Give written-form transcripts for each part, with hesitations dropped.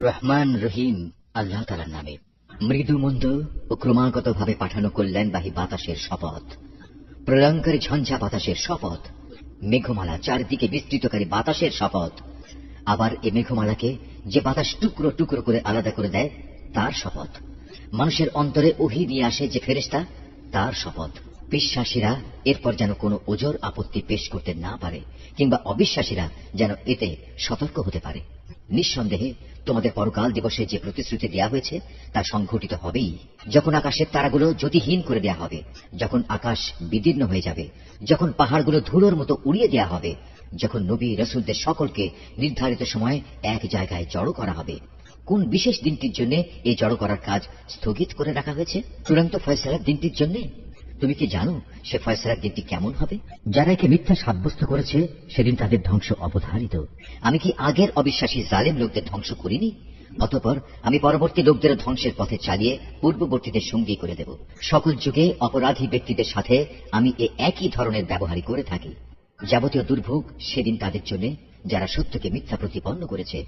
রহমান রহিম আল্লাহ তাআলার নামে। মৃদু মন্দ ও ক্রমাগতভাবে পাঠানো কল্যাণবাহী বাতাসের শপথ, প্রলয়ঙ্কারী ঝঞ্ঝা বাতাসের শপথ, মেঘমালা চারদিকে বিস্তৃতকারী বাতাসের শপথ, আবার এ মেঘমালাকে যে বাতাস টুকরো টুকরো করে আলাদা করে দেয় তার শপথ, মানুষের অন্তরে ওহী নিয়ে আসে যে ফেরেশতা তার শপথ। বিশ্বাসীরা এরপর যেন কোনো ওজর আপত্তি পেশ করতে না পারে, কিংবা অবিশ্বাসীরা যেন এতে সতর্ক হতে পারে। নিঃসন্দেহে তোমাদের পরকাল দিবসে যে প্রতিশ্রুতি দেয়া হয়েছে তা সংঘটিত হবেই। যখন আকাশের তারাগুলো জ্যোতিহীন করে দেয়া হবে, যখন আকাশ বিদীর্ণ হয়ে যাবে, যখন পাহাড়গুলো ধুলোর মতো উড়িয়ে দেয়া হবে, যখন নবী রাসূলদের সকলকে নির্ধারিত সময়ে এক জায়গায় জড়ো করা হবে। কোন বিশেষ দিনটির জন্য এই জড়ো করার কাজ স্থগিত করে রাখা হয়েছে? চূড়ান্ত ফয়সালার দিনটির জন্য। তুমি কি জানো সে ফয়সালার দিনটি কেমন হবে? যারা একে মিথ্যা সাব্যস্ত করেছে সেদিন তাদের ধ্বংস অবধারিত। আমি কি আগের অবিশ্বাসী জালেম লোকদের ধ্বংস করিনি? অতঃপর আমি পরবর্তী লোকদের ধ্বংসের পথে চালিয়ে পূর্ববর্তীদের সঙ্গী করে দেব। সকল যুগে অপরাধী ব্যক্তিদের সাথে আমি একই ধরনের ব্যবহারই করে থাকি। যাবতীয় দুর্ভোগ সেদিন তাদের জন্য যারা সত্যকে মিথ্যা প্রতিপন্ন করেছে।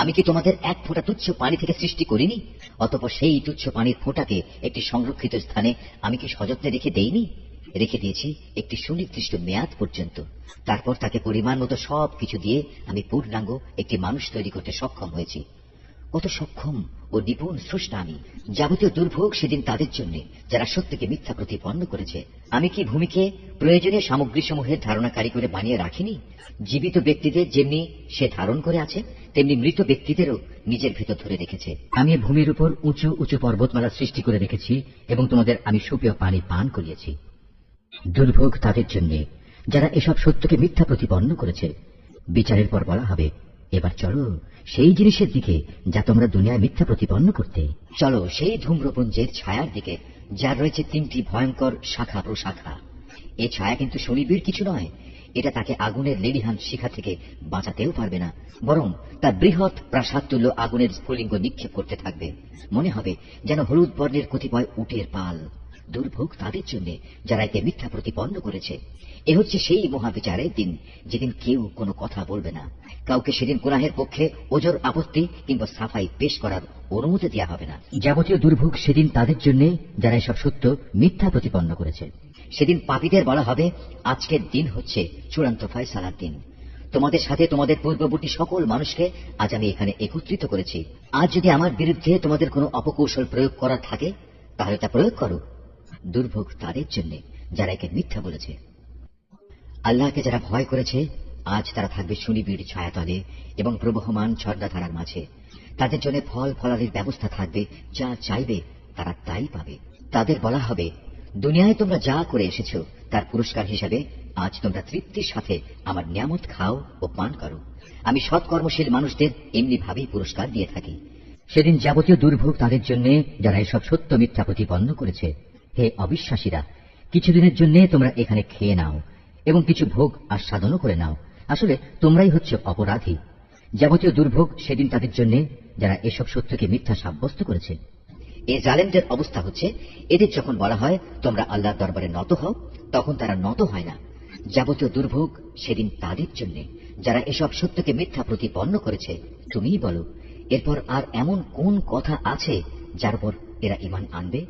আমি কি তোমাদের এক ফোঁটা তুচ্ছ পানি থেকে সৃষ্টি করিনি? অতঃপর সেই তুচ্ছ পানির ফোঁটাকে একটি সংরক্ষিত স্থানে আমি কি সযত্নে রেখে দেইনি? রেখে দিয়েছি একটি সুনির্দিষ্ট মেয়াদ পর্যন্ত। তারপর তাকে পরিমাণ মতো সব কিছু দিয়ে আমি পূর্ণাঙ্গ একটি মানুষ তৈরি করতে সক্ষম হয়েছি। কত সক্ষম ও নিপুণ স্রষ্টা আমি! যাবতীয় দুর্ভোগ সেদিন তাদের জন্য যারা সত্যকে মিথ্যা প্রতিপন্ন করেছে। আমি কি ভূমিকে প্রয়োজনীয় সামগ্রীসমূহের ধারণাকারী করে বানিয়ে রাখিনি? জীবিত ব্যক্তিদের যেমনি সে ধারণ করে আছে, তেমনি মৃত ব্যক্তিদেরও নিজের ভেতর ধরে রেখেছে। আমি ভূমির উপর উঁচু উঁচু পর্বতমালা সৃষ্টি করে রেখেছি এবং তোমাদের আমি সুপেয় পানি পান করিয়েছি। দুর্ভোগ তাদের জন্য যারা এসব সত্যকে মিথ্যা প্রতিপন্ন করেছে। বিচারের পর বলা হবে, এবার চলো সেই জিনিসের দিকে যা তোমরা দুনিয়ায় মিথ্যা প্রতিপন্ন করতে। চলো সেই ধূম্রপুঞ্জের ছায়ার দিকে, যার রয়েছে 3টি ভয়ঙ্কর শাখা প্রশাখা। এ ছায়া কিন্তু সুনিবিড় কিছু নয়। এটা তাকে আগুনের লেলিহান শিখা থেকে বাঁচাতেও পারবে না, বরং তার বৃহৎ প্রাসাদ তুল্য আগুনের স্ফুলিঙ্গ নিক্ষেপ করতে থাকবে। মনে হবে যেন হলুদ বর্ণের কতিপয় উটের পাল। দুর্ভোগ তাদের জন্য যারা একে মিথ্যা প্রতিপন্ন করেছে। এ হচ্ছে সেই মহাবিচারের দিন যেদিন কেউ কোনো কথা বলবে না। কাউকে সেদিন গুনাহের পক্ষে ওজর আপত্তি কিংবা সাফাই পেশ করার অনুমতি দেওয়া হবে না। যাবতীয় দুর্ভোগ সেদিন তাদের জন্য যারা এসব সত্য মিথ্যা প্রতিপন্ন করেছে। সেদিন পাপীদের বলা হবে, আজকের দিন হচ্ছে চূড়ান্ত ফয়সালার দিন। তোমাদের সাথে তোমাদের পূর্ববর্তী সকল মানুষকে আজ আমি এখানে একত্রিত করেছি। আজ যদি আমার বিরুদ্ধে তোমাদের কোনো অপকৌশল প্রয়োগ করার থাকে তাহলে তা প্রয়োগ করো। দুর্ভোগ তাদের জন্য যারা একে মিথ্যা বলেছে। আল্লাহকে যারা ভয় করেছে আজ তারা থাকবে সুনিবিড় ছায়াতলে এবং প্রবহমান ঝর্ণাধারার মাঝে। তাদের জন্য ফল ফলাদির ব্যবস্থা থাকবে, যা চাইবে তারা তাই পাবে। তাদের বলা হবে, দুনিয়ায় তোমরা যা করে এসেছ তার পুরস্কার হিসাবে আজ তোমরা তৃপ্তির সাথে আমার নিয়ামত খাও ও পান করো। আমি সৎকর্মশীল মানুষদের এমনি ভাবেই পুরস্কার দিয়ে থাকি। সেদিন যাবতীয় দুর্ভোগ তাদের জন্য যারা এসব সত্য মিথ্যা প্রতিপন্ন করেছে। হে অবিশ্বাসীরা, কিছুদিনের জন্য তোমরা এখানে খেয়ে নাও এবং কিছু ভোগ আস্বাদনও করে নাও। আসলে তোমরাই হচ্ছে অপরাধী। যাবতীয় দুর্ভোগ সেদিন তাদের জন্য যারা এসব সত্যকে মিথ্যা সাব্যস্ত করেছে। এ জালেমদের অবস্থা হচ্ছে, এদের যখন বলা হয় তোমরা আল্লাহর দরবারে নত হও, তখন তারা নত হয় না। যাবতীয় দুর্ভোগ সেদিন তাদের জন্য যারা এসব সত্যকে মিথ্যা প্রতিপন্ন করেছে। তুমিই বলো, এরপর আর এমন কোন কথা আছে যার উপর এরা ঈমান আনবে?